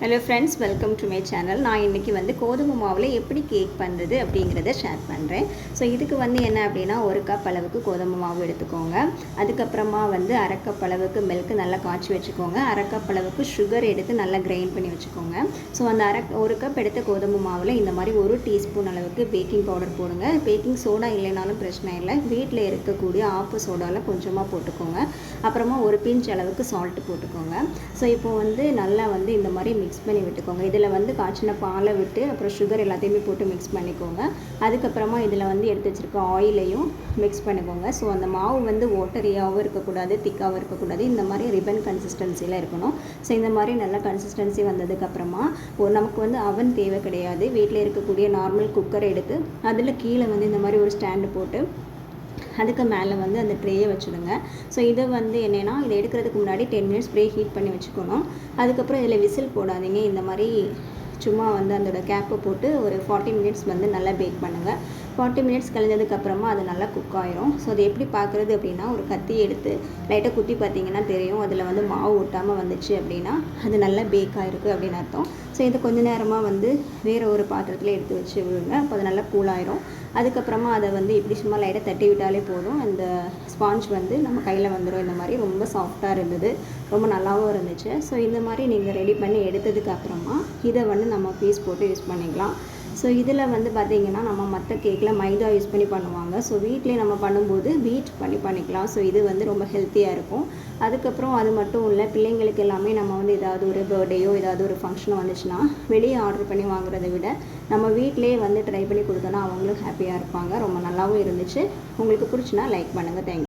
Hello friends, welcome to my channel. நான் இன்றைக்கி கோதுமை மாவில் எப்படி கேக் பண்ணுறது அப்படிங்கிறத ஷேர் பண்ணுறேன். ஸோ இதுக்கு என்ன அப்படின்னா, ஒரு கப் அளவுக்கு கோதுமை மாவு எடுத்துக்கோங்க. அதுக்கப்புறமா அரை கப் அளவுக்கு மில்க் நல்லா காய்ச்சி வச்சுக்கோங்க. அரை கப் அளவுக்கு சுகர் எடுத்து நல்லா கிரைண்ட் பண்ணி வச்சுக்கோங்க. ஸோ அந்த ஒரு கப் எடுத்த கோதுமை மாவில் இந்த மாதிரி 1 டீஸ்பூன் அளவுக்கு பேக்கிங் பவுடர் போடுங்க. பேக்கிங் சோடா இல்லைனாலும் பிரச்சனை இல்லை, வீட்டில் இருக்கக்கூடிய ஆப்பு சோடாவில் கொஞ்சமாக போட்டுக்கோங்க. அப்புறமா ஒரு பிஞ்ச் அளவுக்கு சால்ட்டு போட்டுக்கோங்க. ஸோ இப்போது நல்லா இந்த மாதிரி மிக்ஸ் பண்ணி விட்டுக்கோங்க. இதில் காய்ச்சின பாலை விட்டு அப்புறம் சுகர் எல்லாத்தையுமே போட்டு மிக்ஸ் பண்ணிக்கோங்க. அதுக்கப்புறமா இதில் எடுத்து வச்சுருக்க ஆயிலையும் மிக்ஸ் பண்ணிக்கோங்க. ஸோ அந்த மாவு வாட்டரியாகவும் இருக்கக்கூடாது, திக்காகவும் இருக்கக்கூடாது, இந்த மாதிரி ரிப்பன் கன்சிஸ்டன்சியில் இருக்கணும். ஸோ இந்த மாதிரி நல்ல கன்சிஸ்டன்சி வந்ததுக்கப்புறமா நமக்கு அவன் தேவை கிடையாது. வீட்டில் இருக்கக்கூடிய நார்மல் குக்கர் எடுத்து அதில் கீழே இந்த மாதிரி ஒரு ஸ்டாண்டு போட்டு அதுக்கு மேலே அந்த ட்ரேயை வச்சுடுங்க. ஸோ இதை என்னென்னா, இதை எடுக்கிறதுக்கு முன்னாடி 10 மினிட்ஸ் ப்ரே ஹீட் பண்ணி வச்சுக்கணும். அதுக்கப்புறம் இதில் விசில் போடாதீங்க. இந்த மாதிரி சும்மா அதோட கேப்பை போட்டு ஒரு 40 மினிட்ஸ் நல்லா பேக் பண்ணுங்கள். 40 மினிட்ஸ் கழிஞ்சதுக்கப்புறமா அது நல்லா குக் ஆயிரும். ஸோ அது எப்படி பார்க்குறது அப்படின்னா, ஒரு கத்தி எடுத்து லைட்டாக குத்தி பார்த்தீங்கன்னா தெரியும். அதில் மாவு ஒட்டாமல் வந்துச்சு அப்படின்னா அது நல்லா பேக் ஆகிருக்கு அப்படின்னு அர்த்தம். ஸோ இதை கொஞ்சம் நேரமாக வேறு ஒரு பாத்திரத்தில் எடுத்து வச்சு விடுங்க. அப்போ அது நல்லா கூலாயிரும். அதுக்கப்புறமா அதை இப்படி சும்மா லைட்டாக தட்டி விட்டாலே போதும். அந்த ஸ்பாஞ்ச் நம்ம கையில் வந்துடும். இந்த மாதிரி ரொம்ப சாஃப்டாக இருந்தது, ரொம்ப நல்லாவும் இருந்துச்சு. ஸோ இந்த மாதிரி நீங்கள் ரெடி பண்ணி எடுத்ததுக்கப்புறமா இதை நம்ம பீஸ் போட்டு யூஸ் பண்ணிக்கலாம். ஸோ இதில் பார்த்திங்கன்னா, நம்ம மற்ற கேக்கில் மைதா யூஸ் பண்ணி பண்ணுவாங்க. ஸோ வீட்டிலே நம்ம பண்ணும்போது வீட் பண்ணிக்கலாம். ஸோ இது ரொம்ப ஹெல்த்தியாக இருக்கும். அதுக்கப்புறம் அது மட்டும் இல்லை, பிள்ளைங்களுக்கு எல்லாமே நம்ம ஏதாவது ஒரு பர்த்டேயோ ஏதாவது ஒரு ஃபங்க்ஷனோ வந்துச்சுன்னா வெளியே ஆர்டர் பண்ணி வாங்குறதை விட நம்ம வீட்டிலே ட்ரை பண்ணி கொடுத்தோன்னா அவங்களும் ஹாப்பியாக இருப்பாங்க. ரொம்ப நல்லாவும் இருந்துச்சு. உங்களுக்கு பிடிச்சினா லைக் பண்ணுங்கள். தேங்க்யூ.